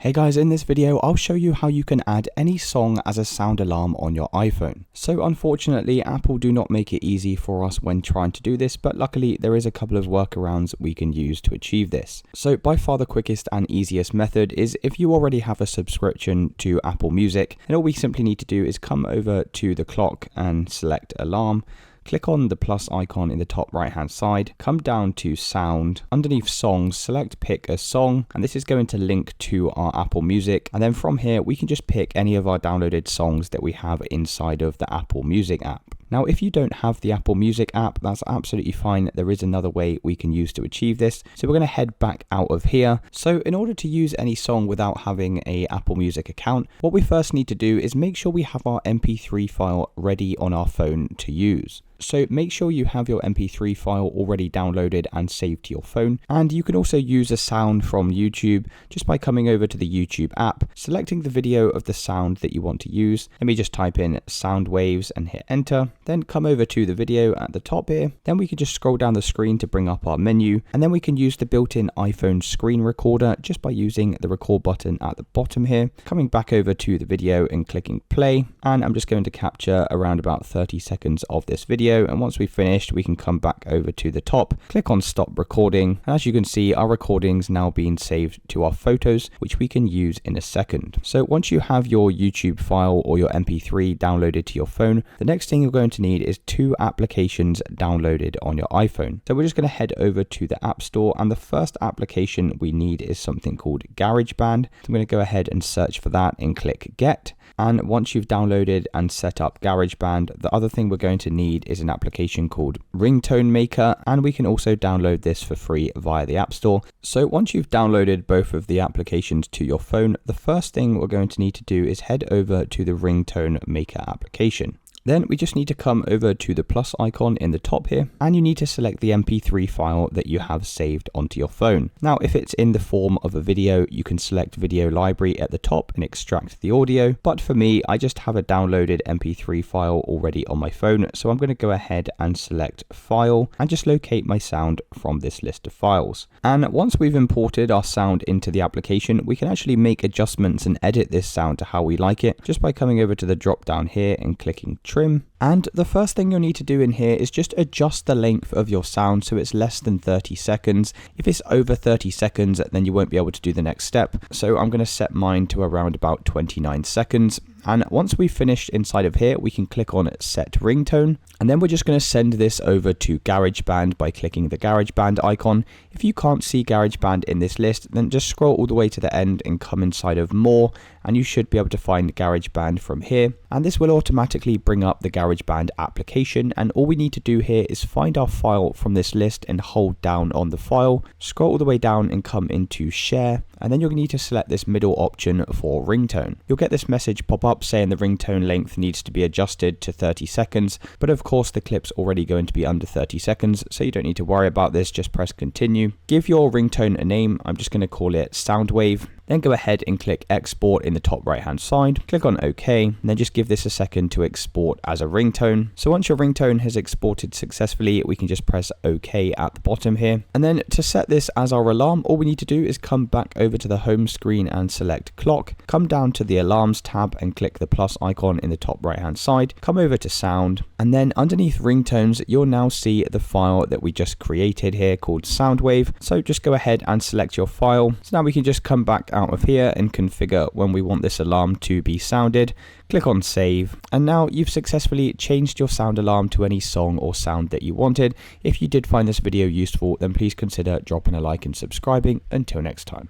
Hey guys, in this video I'll show you how you can add any song as a sound alarm on your iPhone. So unfortunately Apple do not make it easy for us when trying to do this, but luckily there is a couple of workarounds we can use to achieve this. So by far the quickest and easiest method is if you already have a subscription to Apple Music, then all we simply need to do is come over to the clock and select alarm. Click on the plus icon in the top right hand side, come down to sound, underneath songs, select pick a song, and this is going to link to our Apple Music. And then from here, we can just pick any of our downloaded songs that we have inside of the Apple Music app. Now, if you don't have the Apple Music app, that's absolutely fine. There is another way we can use to achieve this. So we're going to head back out of here. So in order to use any song without having a Apple Music account, what we first need to do is make sure we have our MP3 file ready on our phone to use. So make sure you have your MP3 file already downloaded and saved to your phone. And you can also use a sound from YouTube just by coming over to the YouTube app, selecting the video of the sound that you want to use. Let me just type in sound waves and hit enter. Then come over to the video at the top here. Then we can just scroll down the screen to bring up our menu. And then we can use the built-in iPhone screen recorder just by using the record button at the bottom here. Coming back over to the video and clicking play. And I'm just going to capture around about 30 seconds of this video. And once we've finished, we can come back over to the top, click on stop recording. And as you can see, our recording's now being saved to our photos, which we can use in a second. So once you have your YouTube file or your MP3 downloaded to your phone, the next thing you're going to need is 2 applications downloaded on your iPhone. So we're just going to head over to the App Store, and the first application we need is something called GarageBand. So I'm going to go ahead and search for that and click get. And once you've downloaded and set up GarageBand, the other thing we're going to need is an application called Ringtone Maker, and we can also download this for free via the App Store. So once you've downloaded both of the applications to your phone, the first thing we're going to need to do is head over to the Ringtone Maker application. Then we just need to come over to the plus icon in the top here, and you need to select the MP3 file that you have saved onto your phone. Now, if it's in the form of a video, you can select video library at the top and extract the audio. But for me, I just have a downloaded MP3 file already on my phone. So I'm going to go ahead and select file and just locate my sound from this list of files. And once we've imported our sound into the application, we can actually make adjustments and edit this sound to how we like it just by coming over to the drop down here and clicking trim. And the first thing you'll need to do in here is just adjust the length of your sound so it's less than 30 seconds. If it's over 30 seconds, then you won't be able to do the next step. So I'm going to set mine to around about 29 seconds. And once we've finished inside of here, we can click on set ringtone. And then we're just going to send this over to GarageBand by clicking the GarageBand icon. If you can't see GarageBand in this list, then just scroll all the way to the end and come inside of more, and you should be able to find GarageBand from here. And this will automatically bring up the GarageBand application. And all we need to do here is find our file from this list and hold down on the file, scroll all the way down and come into share. And then you'll need to select this middle option for ringtone. You'll get this message pop up saying the ringtone length needs to be adjusted to 30 seconds. But of course, the clip's already going to be under 30 seconds, so you don't need to worry about this. Just press continue. Give your ringtone a name. I'm just going to call it Soundwave. Then go ahead and click export in the top right hand side. Click on OK, and then just give this a second to export as a ringtone. So once your ringtone has exported successfully, we can just press OK at the bottom here. And then to set this as our alarm, all we need to do is come back over to the home screen and select clock. Come down to the alarms tab and click the plus icon in the top right hand side. Come over to sound, and then underneath ringtones, you'll now see the file that we just created here called Soundwave. So just go ahead and select your file. So now we can just come back out of here and configure when we want this alarm to be sounded. Click on save, and now you've successfully changed your sound alarm to any song or sound that you wanted. If you did find this video useful, then please consider dropping a like and subscribing. Until next time.